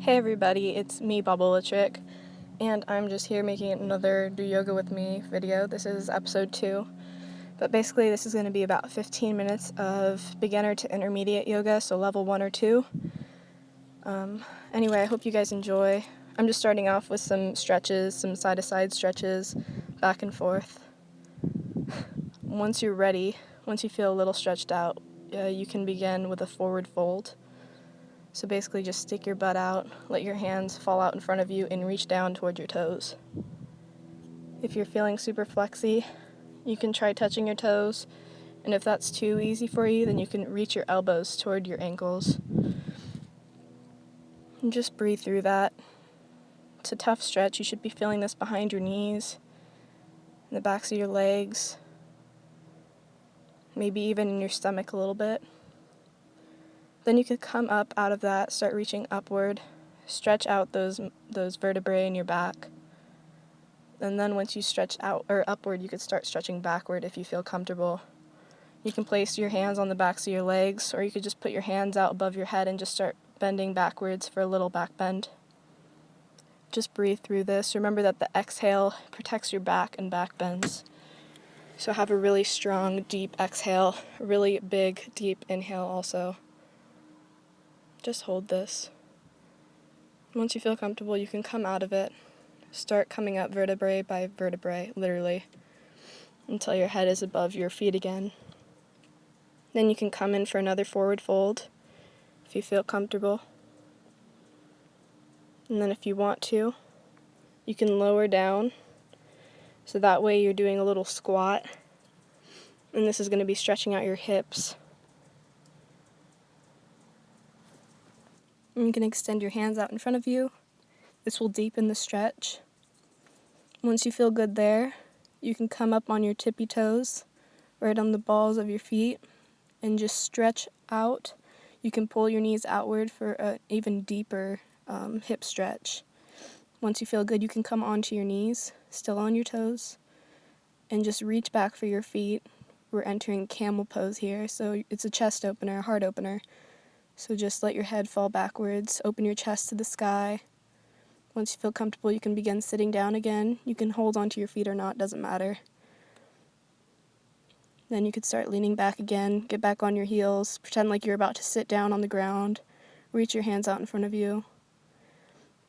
Hey everybody, it's me, Bubble-a-Trick, and I'm just here making another Do Yoga With Me video. This is episode 2, but basically this is going to be about 15 minutes of beginner to intermediate yoga, so level 1 or 2. Anyway, I hope you guys enjoy. I'm just starting off with some stretches, some side-to-side stretches, back and forth. Once you're ready, once you feel a little stretched out, you can begin with a forward fold. So basically just stick your butt out, let your hands fall out in front of you, and reach down toward your toes. If you're feeling super flexy, you can try touching your toes, and if that's too easy for you, then you can reach your elbows toward your ankles. And just breathe through that. It's a tough stretch. You should be feeling this behind your knees, in the backs of your legs, maybe even in your stomach a little bit. Then you could come up out of that, start reaching upward, stretch out those vertebrae in your back. And then once you stretch out or upward, you could start stretching backward if you feel comfortable. You can place your hands on the backs of your legs, or you could just put your hands out above your head and just start bending backwards for a little back bend. Just breathe through this. Remember that the exhale protects your back and back bends. So have a really strong, deep exhale, a really big, deep inhale also. Just hold this. Once you feel comfortable, you can come out of it. Start coming up vertebrae by vertebrae, literally, until your head is above your feet again. Then you can come in for another forward fold if you feel comfortable. And then if you want to, you can lower down. So that way you're doing a little squat. And this is going to be stretching out your hips. And you can extend your hands out in front of you. This will deepen the stretch. Once you feel good there, you can come up on your tippy toes, right on the balls of your feet, and just stretch out. You can pull your knees outward for an even deeper hip stretch. Once you feel good, you can come onto your knees, still on your toes, and just reach back for your feet. We're entering Camel Pose here, so it's a chest opener, a heart opener. So just let your head fall backwards, open your chest to the sky. Once you feel comfortable, you can begin sitting down again. You can hold onto your feet or not, doesn't matter. Then you could start leaning back again, get back on your heels, pretend like you're about to sit down on the ground, reach your hands out in front of you.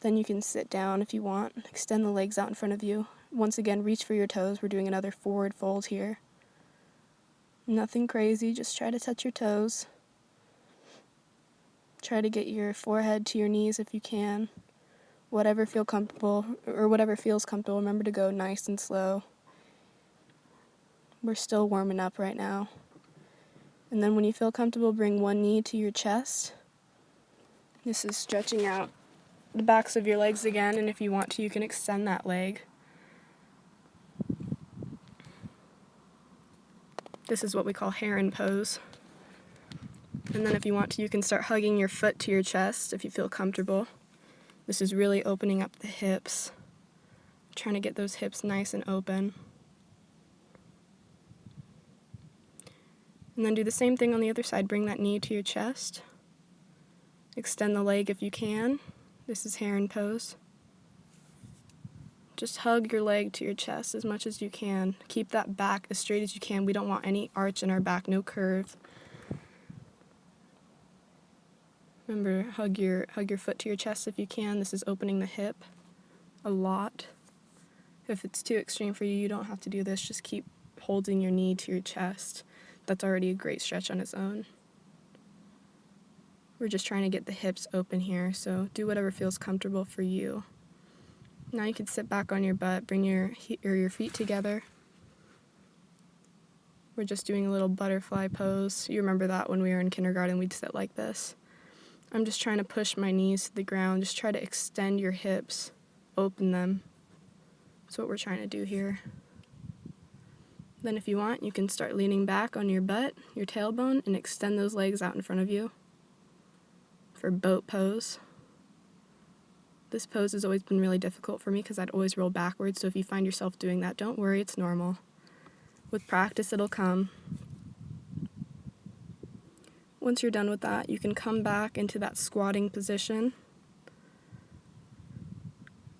Then you can sit down if you want, extend the legs out in front of you. Once again, reach for your toes. We're doing another forward fold here. Nothing crazy, just try to touch your toes. Try to get your forehead to your knees if you can. Whatever feels comfortable, remember to go nice and slow. We're still warming up right now. And then when you feel comfortable, bring one knee to your chest. This is stretching out the backs of your legs again, and if you want to, you can extend that leg. This is what we call heron pose. And then if you want to, you can start hugging your foot to your chest if you feel comfortable. This is really opening up the hips. Trying to get those hips nice and open. And then do the same thing on the other side. Bring that knee to your chest. Extend the leg if you can. This is heron pose. Just hug your leg to your chest as much as you can. Keep that back as straight as you can. We don't want any arch in our back, no curve. Remember, hug your foot to your chest if you can. This is opening the hip a lot. If it's too extreme for you, you don't have to do this. Just keep holding your knee to your chest. That's already a great stretch on its own. We're just trying to get the hips open here, so do whatever feels comfortable for you. Now you can sit back on your butt, bring your feet together. We're just doing a little butterfly pose. You remember that when we were in kindergarten, we'd sit like this. I'm just trying to push my knees to the ground. Just try to extend your hips, open them. That's what we're trying to do here. Then if you want, you can start leaning back on your butt, your tailbone, and extend those legs out in front of you for boat pose. This pose has always been really difficult for me because I'd always roll backwards, so if you find yourself doing that, don't worry, it's normal. With practice, it'll come. Once you're done with that, you can come back into that squatting position.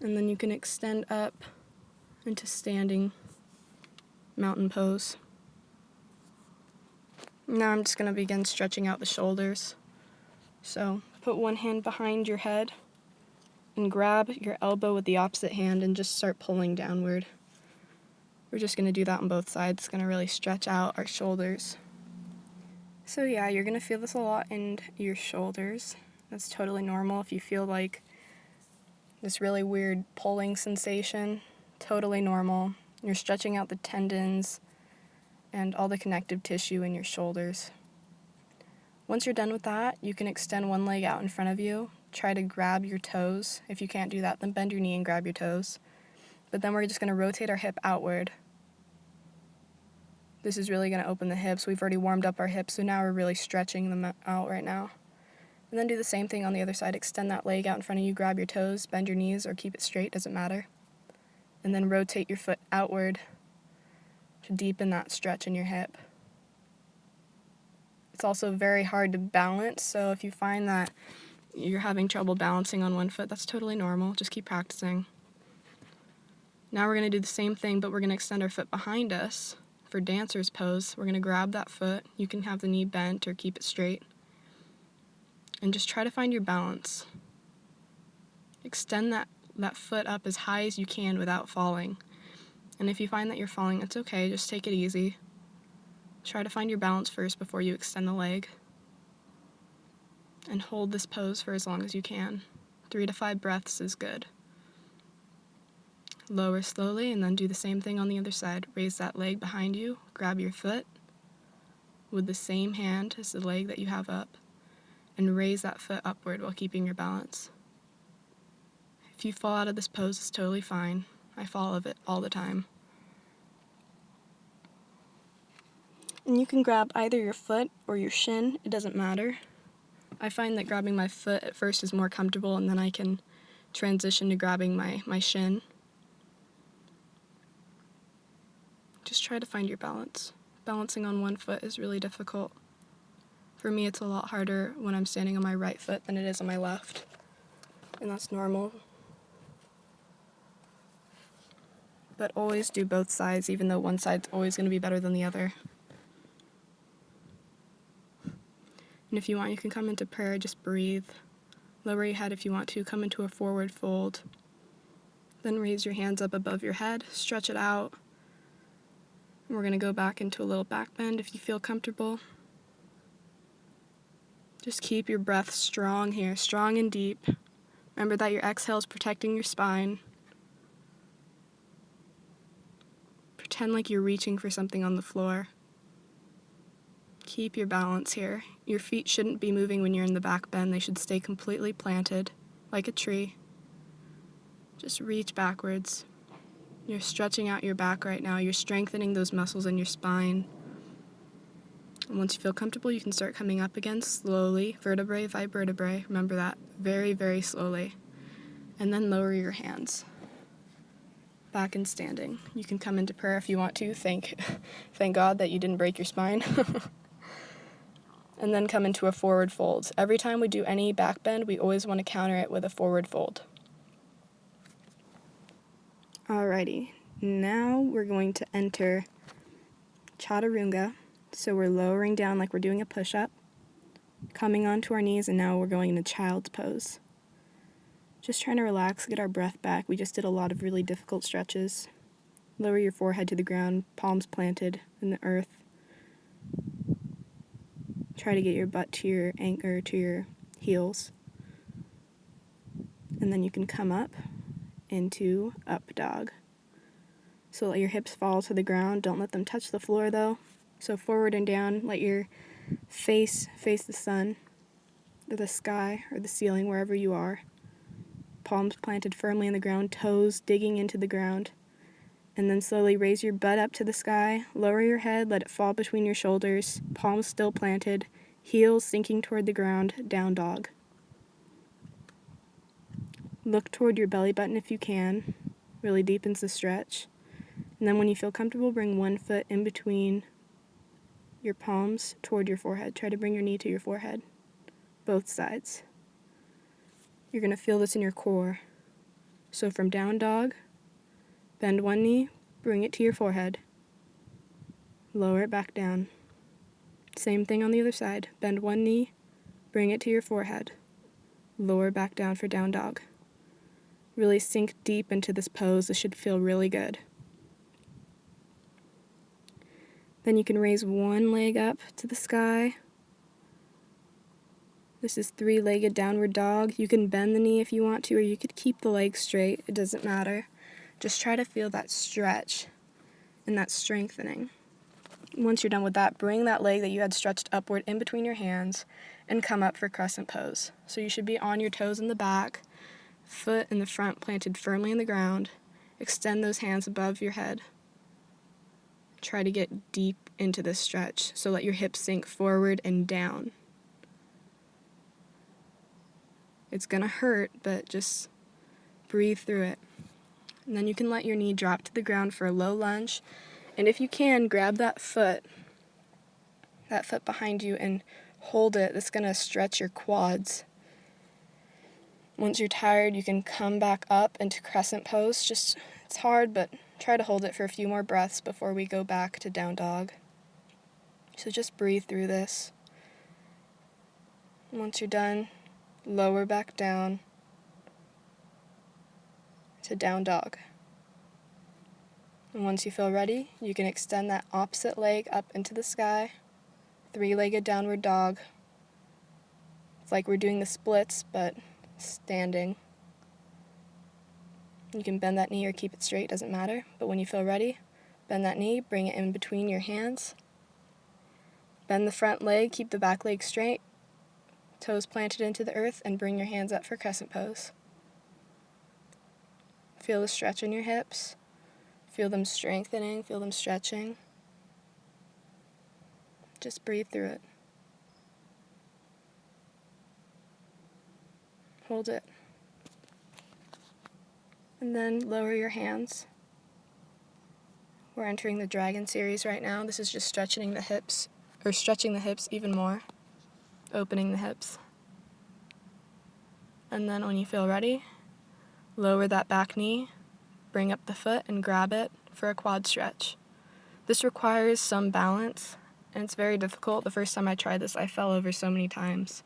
And then you can extend up into standing mountain pose. Now I'm just going to begin stretching out the shoulders. So put one hand behind your head and grab your elbow with the opposite hand and just start pulling downward. We're just going to do that on both sides. It's going to really stretch out our shoulders. So yeah, you're going to feel this a lot in your shoulders. That's totally normal. If you feel like this really weird pulling sensation, totally normal. You're stretching out the tendons and all the connective tissue in your shoulders. Once you're done with that, you can extend one leg out in front of you. Try to grab your toes. If you can't do that, then bend your knee and grab your toes. But then we're just going to rotate our hip outward. This is really going to open the hips. We've already warmed up our hips, so now we're really stretching them out right now. And then do the same thing on the other side. Extend that leg out in front of you, grab your toes, bend your knees, or keep it straight, doesn't matter. And then rotate your foot outward to deepen that stretch in your hip. It's also very hard to balance, so if you find that you're having trouble balancing on one foot, that's totally normal. Just keep practicing. Now we're going to do the same thing, but we're going to extend our foot behind us for dancer's pose. We're going to grab that foot. You can have the knee bent or keep it straight. And just try to find your balance. Extend that foot up as high as you can without falling. And if you find that you're falling, it's okay. Just take it easy. Try to find your balance first before you extend the leg. And hold this pose for as long as you can. 3 to 5 breaths is good. Lower slowly and then do the same thing on the other side. Raise that leg behind you, grab your foot with the same hand as the leg that you have up, and raise that foot upward while keeping your balance. If you fall out of this pose, it's totally fine. I fall out of it all the time. And you can grab either your foot or your shin, it doesn't matter. I find that grabbing my foot at first is more comfortable, and then I can transition to grabbing my shin. Just try to find your balance. Balancing on one foot is really difficult. For me, it's a lot harder when I'm standing on my right foot than it is on my left, and that's normal. But always do both sides, even though one side's always going to be better than the other. And if you want, you can come into prayer, just breathe. Lower your head if you want to, come into a forward fold. Then raise your hands up above your head, stretch it out. And we're going to go back into a little back bend if you feel comfortable. Just keep your breath strong here, strong and deep. Remember that your exhale is protecting your spine. Pretend like you're reaching for something on the floor. Keep your balance here. Your feet shouldn't be moving when you're in the back bend. They should stay completely planted, like a tree. Just reach backwards. You're stretching out your back right now. You're strengthening those muscles in your spine. And once you feel comfortable, you can start coming up again slowly, vertebrae by vertebrae. Remember that, very, very slowly. And then lower your hands. Back in standing. You can come into prayer if you want to. Thank God that you didn't break your spine. And then come into a forward fold. Every time we do any back bend, we always want to counter it with a forward fold. Alrighty, now we're going to enter chaturanga. So we're lowering down like we're doing a push-up, coming onto our knees, and now we're going into child's pose. Just trying to relax, get our breath back. We just did a lot of really difficult stretches. Lower your forehead to the ground, palms planted in the earth. Try to get your butt to your anchor, to your heels. And then you can come up into up dog. So let your hips fall to the ground. Don't let them touch the floor though. So forward and down, let your face the sun, or the sky, or the ceiling, wherever you are. Palms planted firmly in the ground, toes digging into the ground. And then slowly raise your butt up to the sky, lower your head, let it fall between your shoulders, palms still planted, heels sinking toward the ground, down dog. Look toward your belly button if you can, really deepens the stretch. And then when you feel comfortable, bring one foot in between your palms toward your forehead. Try to bring your knee to your forehead, both sides. You're going to feel this in your core. So from down dog, bend one knee, bring it to your forehead, lower it back down. Same thing on the other side. Bend one knee, bring it to your forehead, lower back down for down dog. Really sink deep into this pose. This should feel really good. Then you can raise one leg up to the sky. This is three-legged downward dog. You can bend the knee if you want to, or you could keep the leg straight. It doesn't matter. Just try to feel that stretch and that strengthening. Once you're done with that, bring that leg that you had stretched upward in between your hands and come up for crescent pose. So you should be on your toes in the back, foot in the front planted firmly in the ground. Extend those hands above your head. Try to get deep into this stretch, so let your hips sink forward and down. It's gonna hurt, but just breathe through it. And then you can let your knee drop to the ground for a low lunge. And if you can, grab that foot behind you and hold it. That's gonna stretch your quads. Once you're tired, you can come back up into crescent pose. It's hard, but try to hold it for a few more breaths before we go back to down dog. So just breathe through this. Once you're done, lower back down to down dog. And once you feel ready, you can extend that opposite leg up into the sky, three-legged downward dog. It's like we're doing the splits, but standing. You can bend that knee or keep it straight, doesn't matter. But when you feel ready, bend that knee, bring it in between your hands. Bend the front leg, keep the back leg straight, toes planted into the earth, and bring your hands up for crescent pose. Feel the stretch in your hips. Feel them strengthening, feel them stretching. Just breathe through it. Hold it. And then lower your hands. We're entering the dragon series right now. This is just stretching the hips even more, opening the hips. And then when you feel ready, lower that back knee, bring up the foot and grab it for a quad stretch. This requires some balance, and it's very difficult. The first time I tried this, I fell over so many times.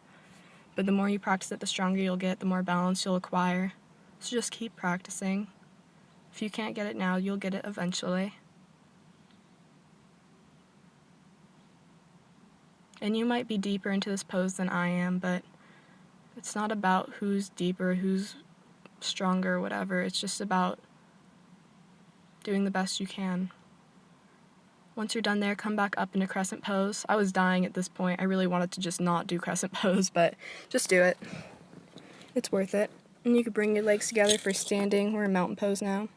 But the more you practice it, the stronger you'll get, the more balance you'll acquire. So just keep practicing. If you can't get it now, you'll get it eventually. And you might be deeper into this pose than I am, but it's not about who's deeper, who's stronger, whatever. It's just about doing the best you can. Once you're done there, come back up into crescent pose. I was dying at this point. I really wanted to just not do crescent pose, but just do it. It's worth it. And you can bring your legs together for standing. We're in mountain pose now.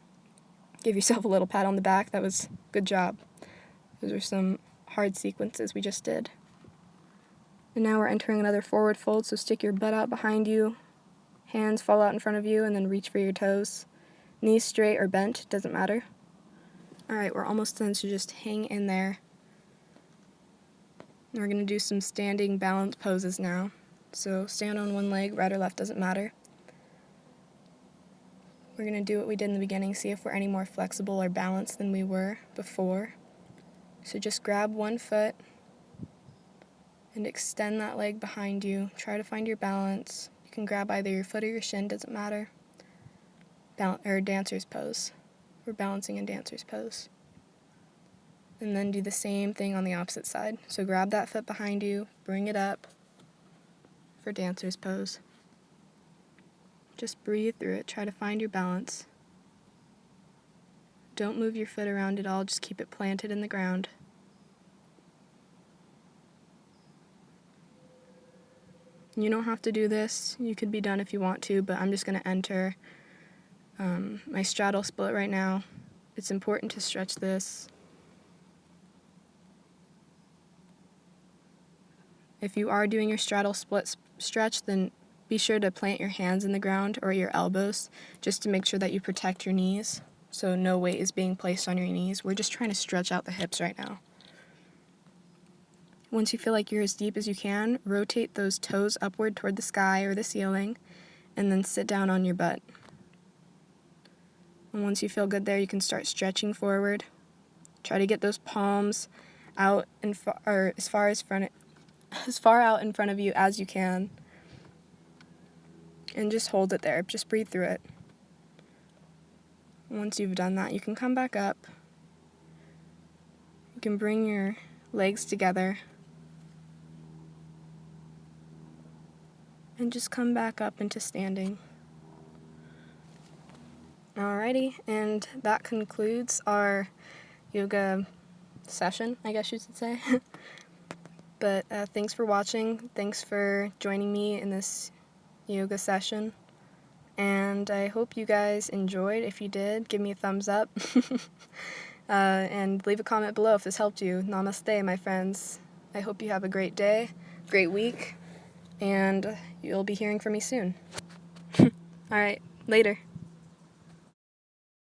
Give yourself a little pat on the back. That was good job. Those are some hard sequences we just did. And now we're entering another forward fold, so stick your butt out behind you. Hands fall out in front of you, and then reach for your toes. Knees straight or bent, doesn't matter. Alright, we're almost done, so just hang in there. And we're going to do some standing balance poses now. So stand on one leg, right or left, doesn't matter. We're going to do what we did in the beginning, see if we're any more flexible or balanced than we were before. So just grab one foot and extend that leg behind you. Try to find your balance. You can grab either your foot or your shin, doesn't matter. Or dancer's pose. We're balancing in dancer's pose. And then do the same thing on the opposite side. So grab that foot behind you, bring it up for dancer's pose. Just breathe through it. Try to find your balance. Don't move your foot around at all. Just keep it planted in the ground. You don't have to do this. You could be done if you want to, but I'm just going to enter my straddle split right now. It's important to stretch this. If you are doing your straddle split stretch, then be sure to plant your hands in the ground or your elbows just to make sure that you protect your knees, so no weight is being placed on your knees. We're just trying to stretch out the hips right now. Once you feel like you're as deep as you can, rotate those toes upward toward the sky or the ceiling, and then sit down on your butt. And once you feel good there, you can start stretching forward. Try to get those palms out or as far out in front of you as you can. And just hold it there. Just breathe through it. Once you've done that, you can come back up. You can bring your legs together. And just come back up into standing. Alrighty, and that concludes our yoga session, I guess you should say. But thanks for watching. Thanks for joining me in this yoga session. And I hope you guys enjoyed. If you did, give me a thumbs up. And leave a comment below if this helped you. Namaste, my friends. I hope you have a great day, great week, and you'll be hearing from me soon. Alright, later.